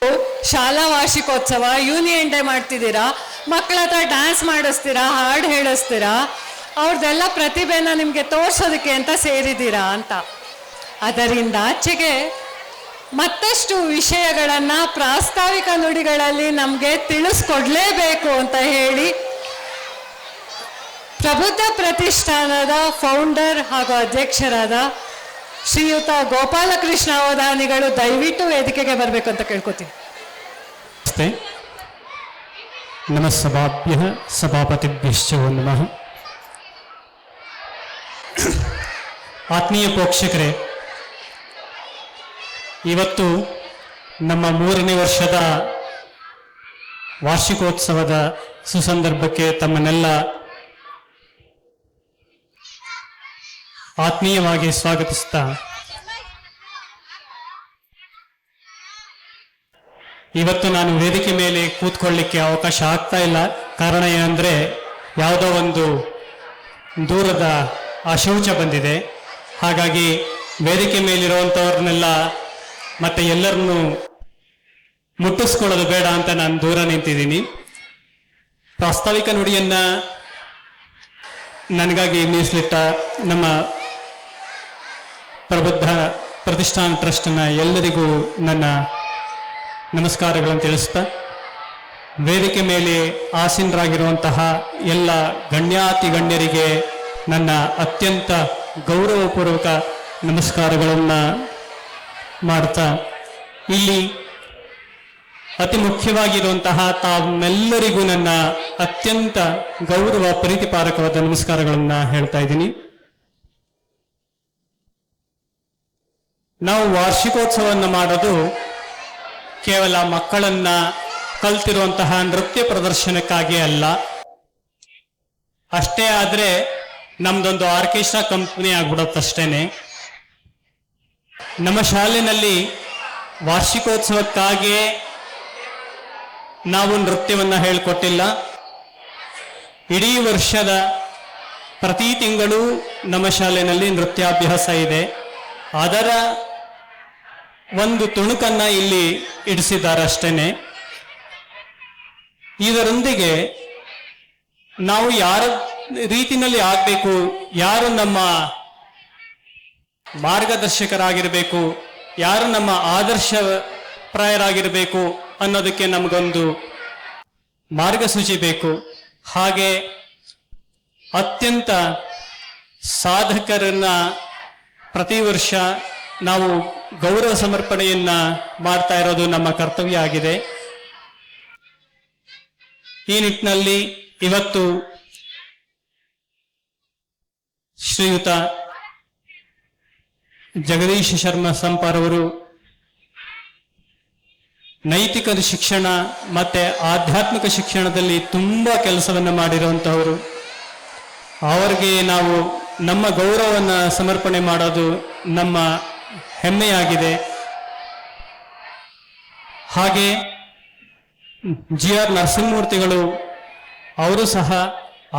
ಶಾಲಾ ವಾರ್ಷಿಕೋತ್ಸವ, union day ಮಾಡ್ತಿದ್ದೀರಾ, ಮಕ್ಕಳ ಹತ್ರ ಡ್ಯಾನ್ಸ್ ಮಾಡಿಸ್ತೀರಾ, ಹಾಡು ಹೇಳಿಸ್ತೀರಾ, ಅವ್ರದ್ದೆಲ್ಲ ಪ್ರತಿಭೆನ ನಿಮಗೆ ತೋರ್ಸೋದಕ್ಕೆ ಅಂತ ಸೇರಿದ್ದೀರಾ ಅಂತ. ಅದರಿಂದ ಆಚೆಗೆ ಮತ್ತಷ್ಟು ವಿಷಯಗಳನ್ನು ಪ್ರಾಸ್ತಾವಿಕ ನುಡಿಗಳಲ್ಲಿ ನಮಗೆ ತಿಳಿಸ್ಕೊಡ್ಲೇಬೇಕು ಅಂತ ಹೇಳಿ ಪ್ರಬುದ್ಧ ಪ್ರತಿಷ್ಠಾನದ ಫೌಂಡರ್ ಹಾಗೂ ಅಧ್ಯಕ್ಷರಾದ ಶ್ರೀಯುತ ಗೋಪಾಲಕೃಷ್ಣ ಅವಧಾನಿಗಳು ದಯವಿಟ್ಟು ವೇದಿಕೆಗೆ ಬರಬೇಕು ಅಂತ ಕೇಳ್ಕೊತೀನಿ. ನಮಸ್ಸಭಾಭ್ಯ ಸಭಾಪತಿಭ್ಯಶ್ಚ ನಮಃ. ಆತ್ಮೀಯ ಪ್ರೇಕ್ಷಕರೇ, ಇವತ್ತು ನಮ್ಮ 3ನೇ ವರ್ಷದ ವಾರ್ಷಿಕೋತ್ಸವದ ಸುಸಂದರ್ಭಕ್ಕೆ ತಮ್ಮನ್ನೆಲ್ಲ ಆತ್ಮೀಯವಾಗಿ ಸ್ವಾಗತಿಸ್ತಾ, ಇವತ್ತು ನಾನು ವೇದಿಕೆ ಮೇಲೆ ಕೂತ್ಕೊಳ್ಳಿಕ್ಕೆ ಅವಕಾಶ ಆಗ್ತಾ ಇಲ್ಲ. ಕಾರಣ ಏನಂದ್ರೆ, ಯಾವುದೋ ಒಂದು ದೂರದ ಅಶೌಚ ಬಂದಿದೆ. ಹಾಗಾಗಿ ವೇದಿಕೆ ಮೇಲಿರುವಂಥವ್ರನ್ನೆಲ್ಲ ಮತ್ತೆ ಎಲ್ಲರನ್ನೂ ಮುಟ್ಟಿಸ್ಕೊಳ್ಳೋದು ಬೇಡ ಅಂತ ನಾನು ದೂರ ನಿಂತಿದ್ದೀನಿ. ಪ್ರಾಸ್ತಾವಿಕ ನುಡಿಯನ್ನ ನನಗಾಗಿ ಮೀಸಲಿಟ್ಟ ನಮ್ಮ ಪ್ರಬುದ್ಧ ಪ್ರತಿಷ್ಠಾನ ಟ್ರಸ್ಟ್ನ ಎಲ್ಲರಿಗೂ ನನ್ನ ನಮಸ್ಕಾರಗಳನ್ನು ತಿಳಿಸ್ತಾ, ವೇದಿಕೆ ಮೇಲೆ ಆಸೀನರಾಗಿರುವಂತಹ ಎಲ್ಲ ಗಣ್ಯಾತಿ ಗಣ್ಯರಿಗೆ ನನ್ನ ಅತ್ಯಂತ ಗೌರವಪೂರ್ವಕ ನಮಸ್ಕಾರಗಳನ್ನು ಮಾಡ್ತಾ, ಇಲ್ಲಿ ಅತಿ ಮುಖ್ಯವಾಗಿರುವಂತಹ ತಾವೆಲ್ಲರಿಗೂ ನನ್ನ ಅತ್ಯಂತ ಗೌರವ ಪ್ರೀತಿಪಾರಕವಾದ ನಮಸ್ಕಾರಗಳನ್ನು ಹೇಳ್ತಾ ಇದ್ದೀನಿ. ನಾವು ವಾರ್ಷಿಕೋತ್ಸವವನ್ನು ಮಾಡೋದು ಕೇವಲ ಮಕ್ಕಳನ್ನ ಕಲ್ತಿರುವಂತಹ ನೃತ್ಯ ಪ್ರದರ್ಶನಕ್ಕಾಗಿ ಅಲ್ಲ. ಅಷ್ಟೇ ಆದರೆ ನಮ್ದೊಂದು ಆರ್ಕೆಸ್ಟ್ರಾ ಕಂಪನಿ ಆಗ್ಬಿಡುತ್ತಷ್ಟೇನೆ. ನಮ್ಮ ಶಾಲೆಯಲ್ಲಿ ವಾರ್ಷಿಕೋತ್ಸವಕ್ಕಾಗಿಯೇ ನಾವು ನೃತ್ಯವನ್ನು ಹೇಳಿಕೊಟ್ಟಿಲ್ಲ. ಇಡೀ ವರ್ಷದ ಪ್ರತಿ ತಿಂಗಳು ನಮ್ಮ ಶಾಲೆಯಲ್ಲಿ ನೃತ್ಯಾಭ್ಯಾಸ ಇದೆ. ಅದರ ಒಂದು ತುಣುಕನ್ನ ಇಲ್ಲಿ ಇಡಿಸಿದ್ದಾರೆ ಅಷ್ಟೇನೆ. ಇದರೊಂದಿಗೆ ನಾವು ಯಾರ ರೀತಿಯಲ್ಲಿ ಆಗಬೇಕು, ಯಾರು ನಮ್ಮ ಮಾರ್ಗದರ್ಶಕರಾಗಿರಬೇಕು, ಯಾರು ನಮ್ಮ ಆದರ್ಶಪ್ರಾಯರಾಗಿರಬೇಕು ಅನ್ನೋದಕ್ಕೆ ನಮಗೊಂದು ಮಾರ್ಗಸೂಚಿ ಬೇಕು. ಹಾಗೆ ಅತ್ಯಂತ ಸಾಧಕರನ್ನ ಪ್ರತಿ ವರ್ಷ ನಾವು ಗೌರವ ಸಮರ್ಪಣೆಯನ್ನ ಮಾಡ್ತಾ ಇರೋದು ನಮ್ಮ ಕರ್ತವ್ಯ ಆಗಿದೆ. ಈ ನಿಟ್ಟಿನಲ್ಲಿ ಇವತ್ತು ಶ್ರೀಯುತ ಜಗದೀಶ ಶರ್ಮಾ ಸಂಪಾರವರು ನೈತಿಕ ಶಿಕ್ಷಣ ಮತ್ತೆ ಆಧ್ಯಾತ್ಮಿಕ ಶಿಕ್ಷಣದಲ್ಲಿ ತುಂಬಾ ಕೆಲಸವನ್ನು ಮಾಡಿರುವಂತಹವರು. ಅವರಿಗೆ ನಾವು ನಮ್ಮ ಗೌರವವನ್ನು ಸಮರ್ಪಣೆ ಮಾಡೋದು ನಮ್ಮ ಹೆಮ್ಮೆಯಾಗಿದೆ. ಹಾಗೆ GR ನರಸಿಂಹಮೂರ್ತಿಗಳು ಅವರು ಸಹ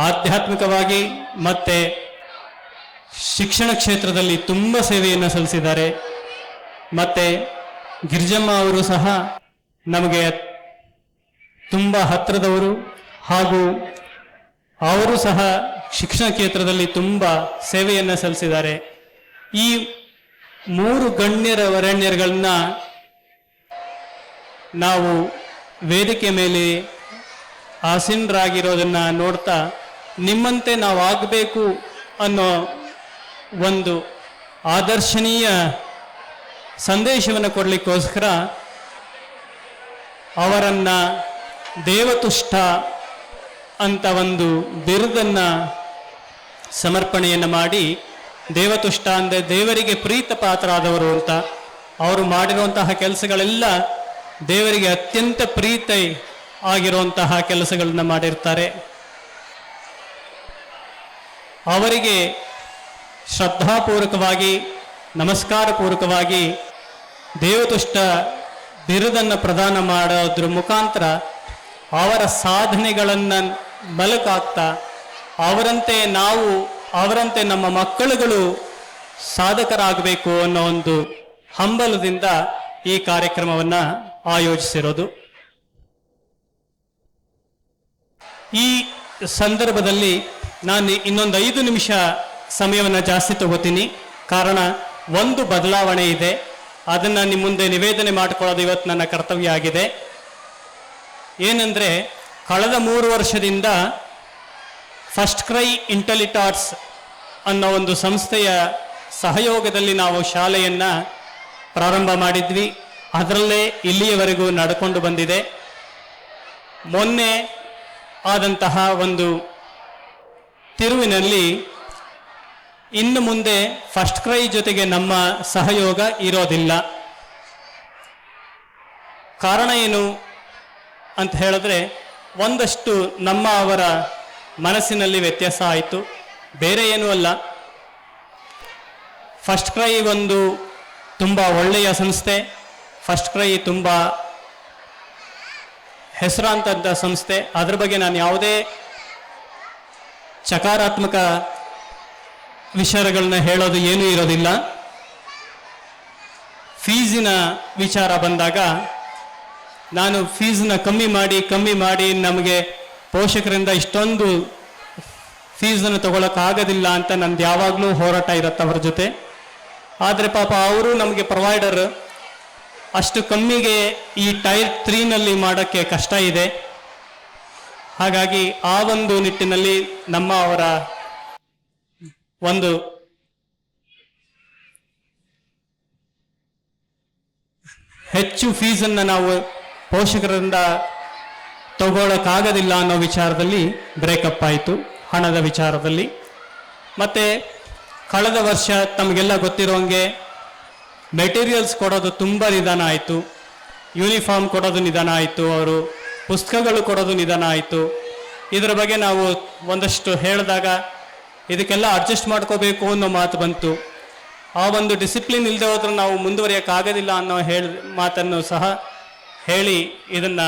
ಆಧ್ಯಾತ್ಮಿಕವಾಗಿ ಮತ್ತೆ ಶಿಕ್ಷಣ ಕ್ಷೇತ್ರದಲ್ಲಿ ತುಂಬ ಸೇವೆಯನ್ನು ಸಲ್ಲಿಸಿದ್ದಾರೆ. ಮತ್ತೆ ಗಿರಿಜಮ್ಮ ಅವರು ಸಹ ನಮಗೆ ತುಂಬ ಹತ್ತಿರದವರು, ಹಾಗೂ ಅವರು ಸಹ ಶಿಕ್ಷಣ ಕ್ಷೇತ್ರದಲ್ಲಿ ತುಂಬ ಸೇವೆಯನ್ನು ಸಲ್ಲಿಸಿದ್ದಾರೆ. ಈ 3 ಗಣ್ಯರ ವರೇಣ್ಯರುಗಳನ್ನ ನಾವು ವೇದಿಕೆ ಮೇಲೆ ಆಸೀನರಾಗಿರೋದನ್ನ ನೋಡ್ತಾ, ನಿಮ್ಮಂತೆ ನಾವು ಆಗಬೇಕು ಅನ್ನೋ ಒಂದು ಆದರ್ಶನೀಯ ಸಂದೇಶವನ್ನು ಕೊಡಲಿಕ್ಕೋಸ್ಕರ ಅವರನ್ನ ದೇವತುಷ್ಟ ಅಂತ ಒಂದು ಬಿರುದನ್ನ ಸಮರ್ಪಣೆಯನ್ನು ಮಾಡಿ, ದೇವತುಷ್ಟ ಅಂದರೆ ದೇವರಿಗೆ ಪ್ರೀತ ಪಾತ್ರರಾದವರು ಅಂತ. ಅವರು ಮಾಡಿರುವಂತಹ ಕೆಲಸಗಳೆಲ್ಲ ದೇವರಿಗೆ ಅತ್ಯಂತ ಪ್ರೀತಿ ಆಗಿರುವಂತಹ ಕೆಲಸಗಳನ್ನ ಮಾಡಿರ್ತಾರೆ. ಅವರಿಗೆ ಶ್ರದ್ಧಾಪೂರ್ವಕವಾಗಿ ನಮಸ್ಕಾರಪೂರ್ವಕವಾಗಿ ದೇವತುಷ್ಟ ಬಿರುದನ್ನು ಪ್ರದಾನ ಮಾಡೋದ್ರ ಮುಖಾಂತರ ಅವರ ಸಾಧನೆಗಳನ್ನು ಮೆಲುಕಾಗ್ತಾ, ಅವರಂತೆ ನಮ್ಮ ಮಕ್ಕಳುಗಳು ಸಾಧಕರಾಗಬೇಕು ಅನ್ನೋ ಒಂದು ಹಂಬಲದಿಂದ ಈ ಕಾರ್ಯಕ್ರಮವನ್ನು ಆಯೋಜಿಸಿರೋದು. ಈ ಸಂದರ್ಭದಲ್ಲಿ ನಾನು ಇನ್ನೊಂದು 5 ನಿಮಿಷ ಸಮಯವನ್ನು ಜಾಸ್ತಿ ತಗೋತೀನಿ. ಕಾರಣ ಒಂದು ಬದಲಾವಣೆ ಇದೆ, ಅದನ್ನು ನಿಮ್ಮ ಮುಂದೆ ನಿವೇದನೆ ಮಾಡಿಕೊಳ್ಳೋದು ಇವತ್ತು ನನ್ನ ಕರ್ತವ್ಯ ಆಗಿದೆ. ಏನಂದರೆ, ಕಳೆದ 3 ವರ್ಷದಿಂದ ಫಸ್ಟ್ ಕ್ರೈ ಇಂಟೆಲಿಟಾರ್ಸ್ ಅನ್ನೋ ಒಂದು ಸಂಸ್ಥೆಯ ಸಹಯೋಗದಲ್ಲಿ ನಾವು ಶಾಲೆಯನ್ನು ಪ್ರಾರಂಭ ಮಾಡಿದ್ವಿ. ಅದರಲ್ಲೇ ಇಲ್ಲಿಯವರೆಗೂ ನಡ್ಕೊಂಡು ಬಂದಿದೆ. ಮೊನ್ನೆ ಆದಂತಹ ಒಂದು ತಿರುವಿನಲ್ಲಿ ಇನ್ನು ಮುಂದೆ ಫಸ್ಟ್ ಕ್ರೈ ಜೊತೆಗೆ ನಮ್ಮ ಸಹಯೋಗ ಇರೋದಿಲ್ಲ. ಕಾರಣ ಏನು ಅಂತ ಹೇಳಿದ್ರೆ, ಒಂದಷ್ಟು ನಮ್ಮ ಅವರ ಮನಸ್ಸಿನಲ್ಲಿ ವ್ಯತ್ಯಾಸ ಆಯಿತು, ಬೇರೆ ಏನೂ ಅಲ್ಲ. ಫಸ್ಟ್ ಕ್ರೈ ಒಂದು ತುಂಬ ಒಳ್ಳೆಯ ಸಂಸ್ಥೆ, ಫಸ್ಟ್ ಕ್ರೈ ತುಂಬ ಹೆಸರಾಂತದ ಸಂಸ್ಥೆ. ಅದ್ರ ಬಗ್ಗೆ ನಾನು ಯಾವುದೇ ಸಕಾರಾತ್ಮಕ ವಿಚಾರಗಳನ್ನ ಹೇಳೋದು ಏನೂ ಇರೋದಿಲ್ಲ. ಫೀಸಿನ ವಿಚಾರ ಬಂದಾಗ ನಾನು ಫೀಸನ್ನ ಕಮ್ಮಿ ಮಾಡಿ ನಮಗೆ ಪೋಷಕರಿಂದ ಇಷ್ಟೊಂದು ಫೀಸನ್ನು ತಗೊಳಕ್ಕಾಗೋದಿಲ್ಲ ಅಂತ ನಂದು ಯಾವಾಗಲೂ ಹೋರಾಟ ಇರುತ್ತೆ ಅವರ ಜೊತೆ. ಆದರೆ ಪಾಪ ಅವರು ನಮಗೆ ಪ್ರೊವೈಡರ್, ಅಷ್ಟು ಕಮ್ಮಿಗೆ ಈ ಟೈರ್ 3ನಲ್ಲಿ ಮಾಡೋಕ್ಕೆ ಕಷ್ಟ ಇದೆ. ಹಾಗಾಗಿ ಆ ಒಂದು ನಿಟ್ಟಿನಲ್ಲಿ ನಮ್ಮ ಅವರ ಒಂದು ಹೆಚ್ಚು ಫೀಸನ್ನು ನಾವು ಪೋಷಕರಿಂದ ತಗೊಳ್ಳೋಕ್ಕಾಗೋದಿಲ್ಲ ಅನ್ನೋ ವಿಚಾರದಲ್ಲಿ ಬ್ರೇಕಪ್ ಆಯಿತು, ಹಣದ ವಿಚಾರದಲ್ಲಿ. ಮತ್ತು ಕಳೆದ ವರ್ಷ ತಮಗೆಲ್ಲ ಗೊತ್ತಿರೋಂಗೆ ಮೆಟೀರಿಯಲ್ಸ್ ಕೊಡೋದು ತುಂಬ ನಿಧಾನ ಆಯಿತು, ಯೂನಿಫಾರ್ಮ್ ಕೊಡೋದು ನಿಧಾನ ಆಯಿತು, ಅವರು ಪುಸ್ತಕಗಳು ಕೊಡೋದು ನಿಧಾನ ಆಯಿತು. ಇದರ ಬಗ್ಗೆ ನಾವು ಒಂದಷ್ಟು ಹೇಳಿದಾಗ ಇದಕ್ಕೆಲ್ಲ ಅಡ್ಜಸ್ಟ್ ಮಾಡ್ಕೋಬೇಕು ಅನ್ನೋ ಮಾತು ಬಂತು. ಆ ಒಂದು ಡಿಸಿಪ್ಲಿನ್ ಇಲ್ಲದೆ ಹೋದ್ರೆ ನಾವು ಮುಂದುವರಿಯೋಕ್ಕಾಗೋದಿಲ್ಲ ಅನ್ನೋ ಮಾತನ್ನು ಸಹ ಹೇಳಿ ಇದನ್ನು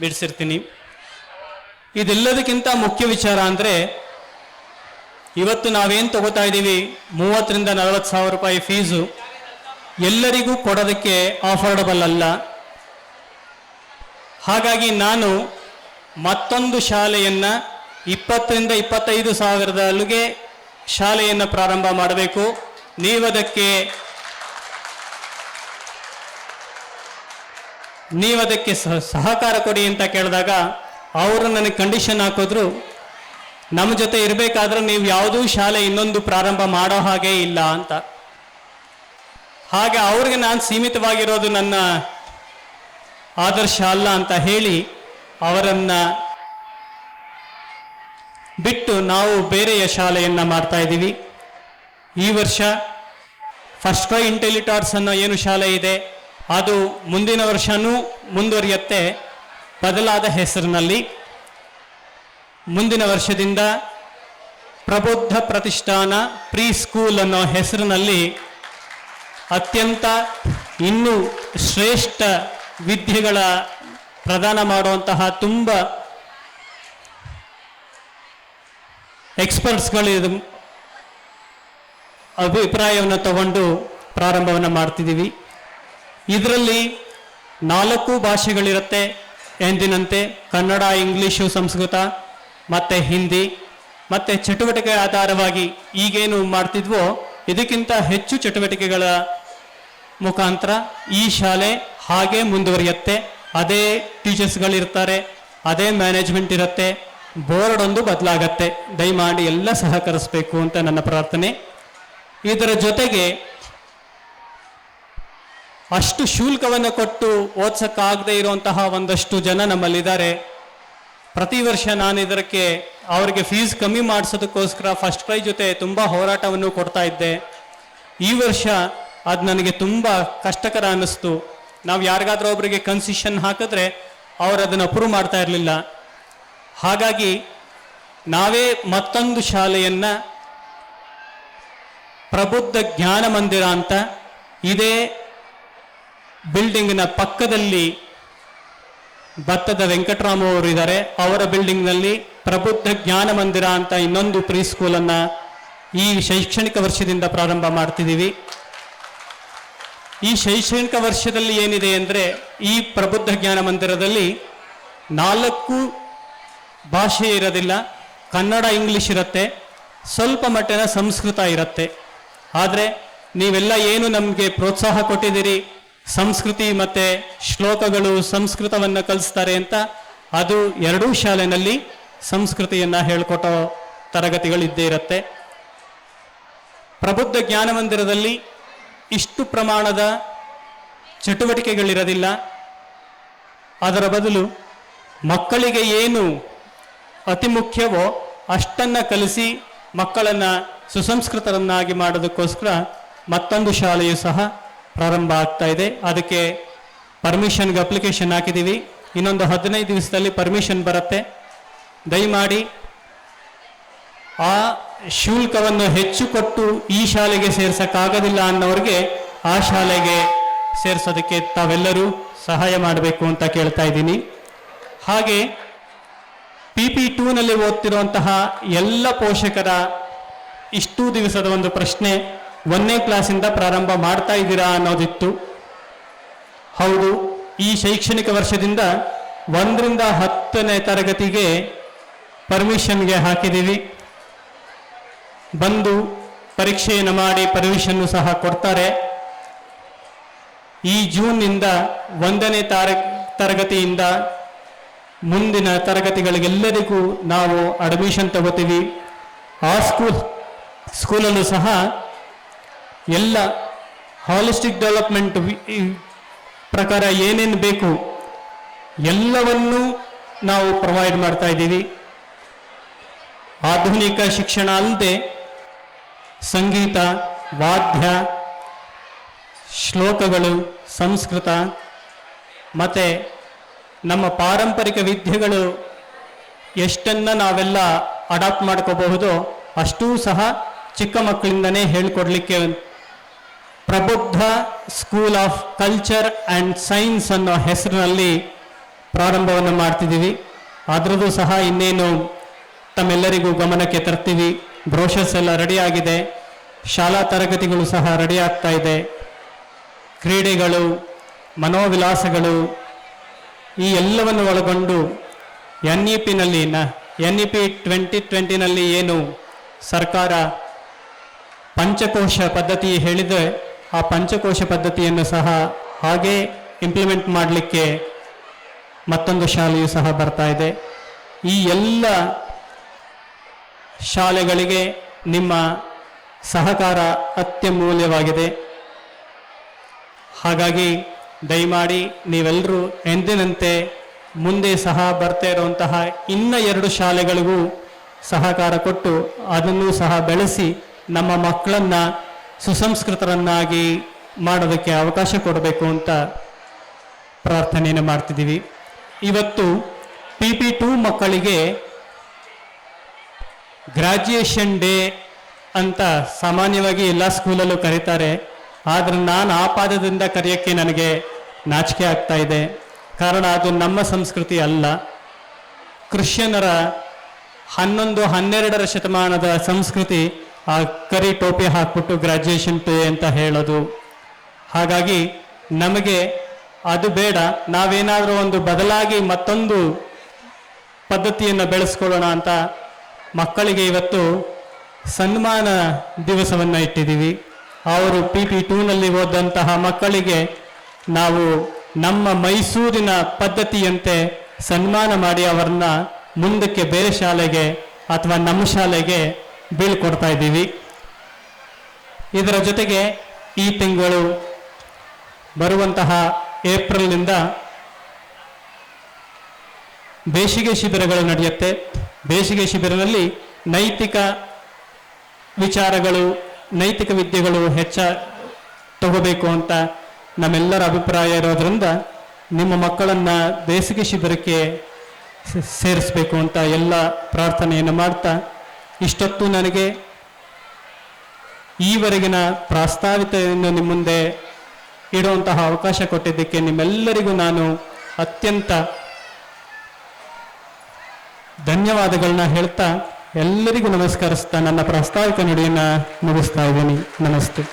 ಬಿಡಿಸಿರ್ತೀನಿ. ಇದೆಲ್ಲದಕ್ಕಿಂತ ಮುಖ್ಯ ವಿಚಾರ ಅಂದರೆ, ಇವತ್ತು ನಾವೇನು ತಗೋತಾ ಇದ್ದೀವಿ 30,000 ರಿಂದ 40,000 ರೂಪಾಯಿ ಫೀಸು ಎಲ್ಲರಿಗೂ ಕೊಡೋದಕ್ಕೆ ಆಫರ್ಡಬಲ್ ಅಲ್ಲ. ಹಾಗಾಗಿ ನಾನು ಮತ್ತೊಂದು ಶಾಲೆಯನ್ನು 20,000 ರಿಂದ 25,000 ಶಾಲೆಯನ್ನು ಪ್ರಾರಂಭ ಮಾಡಬೇಕು. ನೀವದಕ್ಕೆ ಸಹಕಾರ ಕೊಡಿ ಅಂತ ಕೇಳಿದಾಗ ಅವರು ನನಗೆ ಕಂಡೀಷನ್ ಹಾಕಿದ್ರು, ನಮ್ಮ ಜೊತೆ ಇರಬೇಕಾದ್ರೆ ನೀವು ಯಾವುದೂ ಶಾಲೆ ಇನ್ನೊಂದು ಪ್ರಾರಂಭ ಮಾಡೋ ಹಾಗೆ ಇಲ್ಲ ಅಂತ. ಹಾಗೆ ಅವ್ರಿಗೆ ನಾನು ಸೀಮಿತವಾಗಿರೋದು ನನ್ನ ಆದರ್ಶ ಅಲ್ಲ ಅಂತ ಹೇಳಿ ಅವರನ್ನು ಬಿಟ್ಟು ನಾವು ಬೇರೆಯ ಶಾಲೆಯನ್ನು ಮಾಡ್ತಾ ಇದ್ದೀವಿ. ಈ ವರ್ಷ ಫಸ್ಟ್ ಕ್ರೈ ಇಂಟೆಲಿಟಾರ್ಸ್ ಅನ್ನೋ ಏನು ಶಾಲೆ ಇದೆ ಅದು ಮುಂದಿನ ವರ್ಷನೂ ಮುಂದುವರಿಯುತ್ತೆ, ಬದಲಾದ ಹೆಸರಿನಲ್ಲಿ. ಮುಂದಿನ ವರ್ಷದಿಂದ ಪ್ರಬುದ್ಧ ಪ್ರತಿಷ್ಠಾನ ಪ್ರೀ ಸ್ಕೂಲ್ ಅನ್ನೋ ಹೆಸರಿನಲ್ಲಿ ಅತ್ಯಂತ ಇನ್ನೂ ಶ್ರೇಷ್ಠ ವಿದ್ಯೆಗಳ ಪ್ರದಾನ ಮಾಡುವಂತಹ ತುಂಬ ಎಕ್ಸ್ಪರ್ಟ್ಸ್ಗಳು ಅಭಿಪ್ರಾಯವನ್ನು ತಗೊಂಡು ಪ್ರಾರಂಭವನ್ನು ಮಾಡ್ತಿದ್ದೀವಿ. ಇದರಲ್ಲಿ 4 ಭಾಷೆಗಳಿರುತ್ತೆ ಎಂದಿನಂತೆ, ಕನ್ನಡ, ಇಂಗ್ಲೀಷು, ಸಂಸ್ಕೃತ ಮತ್ತು ಹಿಂದಿ. ಮತ್ತು ಚಟುವಟಿಕೆ ಆಧಾರವಾಗಿ ಈಗೇನು ಮಾಡ್ತಿದ್ವೋ ಇದಕ್ಕಿಂತ ಹೆಚ್ಚು ಚಟುವಟಿಕೆಗಳ ಮುಖಾಂತರ ಈ ಶಾಲೆ ಹಾಗೆ ಮುಂದುವರಿಯುತ್ತೆ. ಅದೇ ಟೀಚರ್ಸ್ಗಳಿರ್ತಾರೆ, ಅದೇ ಮ್ಯಾನೇಜ್ಮೆಂಟ್ ಇರುತ್ತೆ, ಬೋರ್ಡ್ ಒಂದು ಬದಲಾಗತ್ತೆ. ದಯಮಾಡಿ ಎಲ್ಲ ಸಹಕರಿಸಬೇಕು ಅಂತ ನನ್ನ ಪ್ರಾರ್ಥನೆ. ಇದರ ಜೊತೆಗೆ ಅಷ್ಟು ಶುಲ್ಕವನ್ನು ಕೊಟ್ಟು ಓದ್ಸಕ್ಕಾಗದೇ ಇರುವಂತಹ ಒಂದಷ್ಟು ಜನ ನಮ್ಮಲ್ಲಿದ್ದಾರೆ. ಪ್ರತಿ ವರ್ಷ ನಾನು ಇದಕ್ಕೆ ಅವರಿಗೆ ಫೀಸ್ ಕಮ್ಮಿ ಮಾಡಿಸೋದಕ್ಕೋಸ್ಕರ ಫಸ್ಟ್ ಕ್ರೈ ಜೊತೆ ತುಂಬ ಹೋರಾಟವನ್ನು ಕೊಡ್ತಾ ಇದ್ದೆ. ಈ ವರ್ಷ ಅದು ನನಗೆ ತುಂಬ ಕಷ್ಟಕರ ಅನ್ನಿಸ್ತು. ನಾವು ಯಾರಿಗಾದ್ರೂ ಒಬ್ಬರಿಗೆ ಕನ್ಸೆಷನ್ ಹಾಕಿದ್ರೆ ಅವರು ಅದನ್ನು ಅಪ್ರೂವ್ ಮಾಡ್ತಾ ಇರಲಿಲ್ಲ. ಹಾಗಾಗಿ ನಾವೇ ಮತ್ತೊಂದು ಶಾಲೆಯನ್ನು ಪ್ರಬುದ್ಧ ಜ್ಞಾನ ಮಂದಿರ ಅಂತ ಇದೇ ಬಿಲ್ಡಿಂಗಿನ ಪಕ್ಕದಲ್ಲಿ ಭತ್ತದ ವೆಂಕಟರಾಮ ಅವರು ಇದ್ದಾರೆ, ಅವರ ಬಿಲ್ಡಿಂಗ್ನಲ್ಲಿ ಪ್ರಬುದ್ಧ ಜ್ಞಾನ ಮಂದಿರ ಅಂತ ಇನ್ನೊಂದು ಪ್ರೀ ಸ್ಕೂಲನ್ನು ಈ ಶೈಕ್ಷಣಿಕ ವರ್ಷದಿಂದ ಪ್ರಾರಂಭ ಮಾಡ್ತಿದ್ದೀವಿ. ಈ ಶೈಕ್ಷಣಿಕ ವರ್ಷದಲ್ಲಿ ಏನಿದೆ ಅಂದರೆ ಈ ಪ್ರಬುದ್ಧ ಜ್ಞಾನ ಮಂದಿರದಲ್ಲಿ 4 ಭಾಷೆ ಇರೋದಿಲ್ಲ. ಕನ್ನಡ, ಇಂಗ್ಲಿಷ್ ಇರುತ್ತೆ, ಸ್ವಲ್ಪ ಮಟ್ಟಿನ ಸಂಸ್ಕೃತ ಇರುತ್ತೆ. ಆದರೆ ನೀವೆಲ್ಲ ಏನು ನಮಗೆ ಪ್ರೋತ್ಸಾಹ ಕೊಟ್ಟಿದ್ದೀರಿ, ಸಂಸ್ಕೃತಿ ಮತ್ತು ಶ್ಲೋಕಗಳು ಸಂಸ್ಕೃತವನ್ನು ಕಲಿಸ್ತಾರೆ ಅಂತ, ಅದು ಎರಡೂ ಶಾಲೆಯಲ್ಲಿ ಸಂಸ್ಕೃತಿಯನ್ನು ಹೇಳ್ಕೊಟ್ಟೋ ತರಗತಿಗಳಿದ್ದೇ ಇರುತ್ತೆ. ಪ್ರಬುದ್ಧ ಜ್ಞಾನ ಮಂದಿರದಲ್ಲಿ ಇಷ್ಟು ಪ್ರಮಾಣದ ಚಟುವಟಿಕೆಗಳಿರೋದಿಲ್ಲ. ಅದರ ಬದಲು ಮಕ್ಕಳಿಗೆ ಏನು ಅತಿ ಮುಖ್ಯವೋ ಅಷ್ಟನ್ನು ಕಲಿಸಿ ಮಕ್ಕಳನ್ನು ಸುಸಂಸ್ಕೃತರನ್ನಾಗಿ ಮಾಡೋದಕ್ಕೋಸ್ಕರ ಮತ್ತೊಂದು ಶಾಲೆಯು ಸಹ ಪ್ರಾರಂಭ ಆಗ್ತಾ ಇದೆ. ಅದಕ್ಕೆ ಪರ್ಮಿಷನ್ಗೆ ಅಪ್ಲಿಕೇಶನ್ ಹಾಕಿದ್ದೀವಿ. ಇನ್ನೊಂದು 15 ದಿವಸದಲ್ಲಿ ಪರ್ಮಿಷನ್ ಬರುತ್ತೆ. ದಯಮಾಡಿ ಆ ಶುಲ್ಕವನ್ನು ಹೆಚ್ಚು ಕೊಟ್ಟು ಈ ಶಾಲೆಗೆ ಸೇರ್ಸೋಕ್ಕಾಗೋದಿಲ್ಲ ಅನ್ನೋರಿಗೆ ಆ ಶಾಲೆಗೆ ಸೇರಿಸೋದಕ್ಕೆ ತಾವೆಲ್ಲರೂ ಸಹಾಯ ಮಾಡಬೇಕು ಅಂತ ಕೇಳ್ತಾ ಇದ್ದೀನಿ. ಹಾಗೆ PP2ನಲ್ಲಿ ಓದ್ತಿರುವಂತಹ ಎಲ್ಲ ಪೋಷಕರ ಇಷ್ಟೂ ದಿವಸದ ಒಂದು ಪ್ರಶ್ನೆ, 1ನೇ ಕ್ಲಾಸಿಂದ ಪ್ರಾರಂಭ ಮಾಡ್ತಾ ಇದ್ದೀರಾ ಅನ್ನೋದಿತ್ತು. ಹೌದು, ಈ ಶೈಕ್ಷಣಿಕ ವರ್ಷದಿಂದ 1ರಿಂದ 10ನೇ ತರಗತಿಗೆ ಪರ್ಮಿಷನ್ಗೆ ಹಾಕಿದ್ದೀವಿ. ಬಂದು ಪರೀಕ್ಷೆಯನ್ನು ಮಾಡಿ ಪರ್ಮಿಷನ್ನು ಸಹ ಕೊಡ್ತಾರೆ. ಈ ಜೂನ್ನಿಂದ 1ನೇ ತರಗತಿಯಿಂದ ಮುಂದಿನ ತರಗತಿಗಳಿಗೆಲ್ಲರಿಗೂ ನಾವು ಅಡ್ಮಿಷನ್ ತಗೋತೀವಿ. ಆ ಸ್ಕೂಲಲ್ಲೂ ಸಹ ಎಲ್ಲ ಹಾಲಿಸ್ಟಿಕ್ ಡೆವಲಪ್ಮೆಂಟ್ ಪ್ರಕಾರ ಏನೇನು ಬೇಕು ಎಲ್ಲವನ್ನೂ ನಾವು ಪ್ರೊವೈಡ್ ಮಾಡ್ತಾ ಇದ್ದೀವಿ. ಆಧುನಿಕ ಶಿಕ್ಷಣ ಅಲ್ಲದೆ ಸಂಗೀತ, ವಾದ್ಯ, ಶ್ಲೋಕಗಳು, ಸಂಸ್ಕೃತ ಮತ್ತು ನಮ್ಮ ಪಾರಂಪರಿಕ ವಿದ್ಯೆಗಳು ಎಷ್ಟನ್ನು ನಾವೆಲ್ಲ ಅಡಾಪ್ಟ್ ಮಾಡ್ಕೋಬಹುದೋ ಅಷ್ಟೂ ಸಹ ಚಿಕ್ಕ ಮಕ್ಕಳಿಂದನೇ ಹೇಳಿಕೊಡ್ಲಿಕ್ಕೆ ಪ್ರಬುದ್ಧ school of culture and science ಅನ್ನೋ ಹೆಸರಿನಲ್ಲಿ ಪ್ರಾರಂಭವನ್ನು ಮಾಡ್ತಿದ್ದೀವಿ. ಅದರದ್ದು ಸಹ ಇನ್ನೇನು ತಮ್ಮೆಲ್ಲರಿಗೂ ಗಮನಕ್ಕೆ ತರ್ತೀವಿ. ಬ್ರೋಷರ್ಸ್ ಎಲ್ಲ ರೆಡಿ ಆಗಿದೆ, ಶಾಲಾ ತರಗತಿಗಳು ಸಹ ರೆಡಿ ಆಗ್ತಾ ಇದೆ. ಕ್ರೀಡೆಗಳು, ಮನೋವಿಲಾಸಗಳು ಈ ಎಲ್ಲವನ್ನು ಒಳಗೊಂಡು NEP-ನಲ್ಲಿ NEP 2020ನಲ್ಲಿ ಏನು ಸರ್ಕಾರ ಪಂಚಕೋಶ ಪದ್ಧತಿ ಹೇಳಿದೆ, ಆ ಪಂಚಕೋಶ ಪದ್ಧತಿಯನ್ನು ಸಹ ಹಾಗೇ ಇಂಪ್ಲಿಮೆಂಟ್ ಮಾಡಲಿಕ್ಕೆ ಮತ್ತೊಂದು ಶಾಲೆಯು ಸಹ ಬರ್ತಾ ಇದೆ. ಈ ಎಲ್ಲ ಶಾಲೆಗಳಿಗೆ ನಿಮ್ಮ ಸಹಕಾರ ಅತ್ಯಮೂಲ್ಯವಾಗಿದೆ. ಹಾಗಾಗಿ ದಯಮಾಡಿ ನೀವೆಲ್ಲರೂ ಎಂದಿನಂತೆ ಮುಂದೆ ಸಹ ಬರ್ತಾ ಇರುವಂತಹ ಇನ್ನ 2 ಶಾಲೆಗಳಿಗೂ ಸಹಕಾರ ಕೊಟ್ಟು ಅದನ್ನು ಸಹ ಬೆಳೆಸಿ ನಮ್ಮ ಮಕ್ಕಳನ್ನು ಸುಸಂಸ್ಕೃತರನ್ನಾಗಿ ಮಾಡೋದಕ್ಕೆ ಅವಕಾಶ ಕೊಡಬೇಕು ಅಂತ ಪ್ರಾರ್ಥನೆಯನ್ನು ಮಾಡ್ತಿದ್ದೀವಿ. ಇವತ್ತು PP2 ಮಕ್ಕಳಿಗೆ ಗ್ರಾಜ್ಯುಯೇಷನ್ ಡೇ ಅಂತ ಸಾಮಾನ್ಯವಾಗಿ ಎಲ್ಲ ಸ್ಕೂಲಲ್ಲೂ ಕರೀತಾರೆ. ಆದರೆ ನಾನು ಆ ಪಾದದಿಂದ ಕರೆಯೋಕ್ಕೆ ನನಗೆ ನಾಚಿಕೆ ಆಗ್ತಾ ಇದೆ. ಕಾರಣ ಅದು ನಮ್ಮ ಸಂಸ್ಕೃತಿ ಅಲ್ಲ. ಕ್ರಿಶ್ಚಿಯನ್ನರ 11-12ರ ಶತಮಾನದ ಸಂಸ್ಕೃತಿ ಆ ಕರಿ ಟೋಪಿ ಹಾಕ್ಬಿಟ್ಟು ಗ್ರಾಜ್ಯುಯೇಷನ್ ಡೇ ಅಂತ ಹೇಳೋದು. ಹಾಗಾಗಿ ನಮಗೆ ಅದು ಬೇಡ. ನಾವೇನಾದರೂ ಒಂದು ಬದಲಾಗಿ ಮತ್ತೊಂದು ಪದ್ಧತಿಯನ್ನು ಬೆಳೆಸ್ಕೊಳ್ಳೋಣ ಅಂತ ಮಕ್ಕಳಿಗೆ ಇವತ್ತು ಸನ್ಮಾನ ದಿವಸವನ್ನು ಇಟ್ಟಿದ್ದೀವಿ. ಅವರು PP2ನಲ್ಲಿ ಓದಂತಹ ಮಕ್ಕಳಿಗೆ ನಾವು ನಮ್ಮ ಮೈಸೂರಿನ ಪದ್ಧತಿಯಂತೆ ಸನ್ಮಾನ ಮಾಡಿ ಅವರನ್ನ ಮುಂದಕ್ಕೆ ಬೇರೆ ಶಾಲೆಗೆ ಅಥವಾ ನಮ್ಮ ಶಾಲೆಗೆ ಬೀಳ್ಕೊಡ್ತಾ ಇದ್ದೀವಿ. ಇದರ ಜೊತೆಗೆ ಈ ತಿಂಗಳು ಬರುವಂತಹ ಏಪ್ರಿಲ್ನಿಂದ ಬೇಸಿಗೆ ಶಿಬಿರಗಳು ನಡೆಯುತ್ತೆ. ಬೇಸಿಗೆ ಶಿಬಿರದಲ್ಲಿ ನೈತಿಕ ವಿಚಾರಗಳು, ನೈತಿಕ ವಿದ್ಯೆಗಳು ತಗೋಬೇಕು ಅಂತ ನಮ್ಮೆಲ್ಲರ ಅಭಿಪ್ರಾಯ ಇರೋದ್ರಿಂದ ನಿಮ್ಮ ಮಕ್ಕಳನ್ನು ಬೇಸಿಗೆ ಶಿಬಿರಕ್ಕೆ ಸೇರಿಸಬೇಕು ಅಂತ ಎಲ್ಲ ಪ್ರಾರ್ಥನೆಯನ್ನು ಮಾಡ್ತಾ, ಇಷ್ಟೊತ್ತು ನನಗೆ ಈವರೆಗಿನ ಪ್ರಾಸ್ತಾವಿಕೆಯನ್ನು ನಿಮ್ಮ ಮುಂದೆ ಇಡುವಂತಹ ಅವಕಾಶ ಕೊಟ್ಟಿದ್ದಕ್ಕೆ ನಿಮ್ಮೆಲ್ಲರಿಗೂ ನಾನು ಅತ್ಯಂತ ಧನ್ಯವಾದಗಳನ್ನ ಹೇಳ್ತಾ ಎಲ್ಲರಿಗೂ ನಮಸ್ಕರಿಸ್ತಾ ನನ್ನ ಪ್ರಾಸ್ತಾವಿಕ ನುಡಿಯನ್ನು ಮುಗಿಸ್ತಾ ಇದ್ದೀನಿ. ನಮಸ್ತೆ.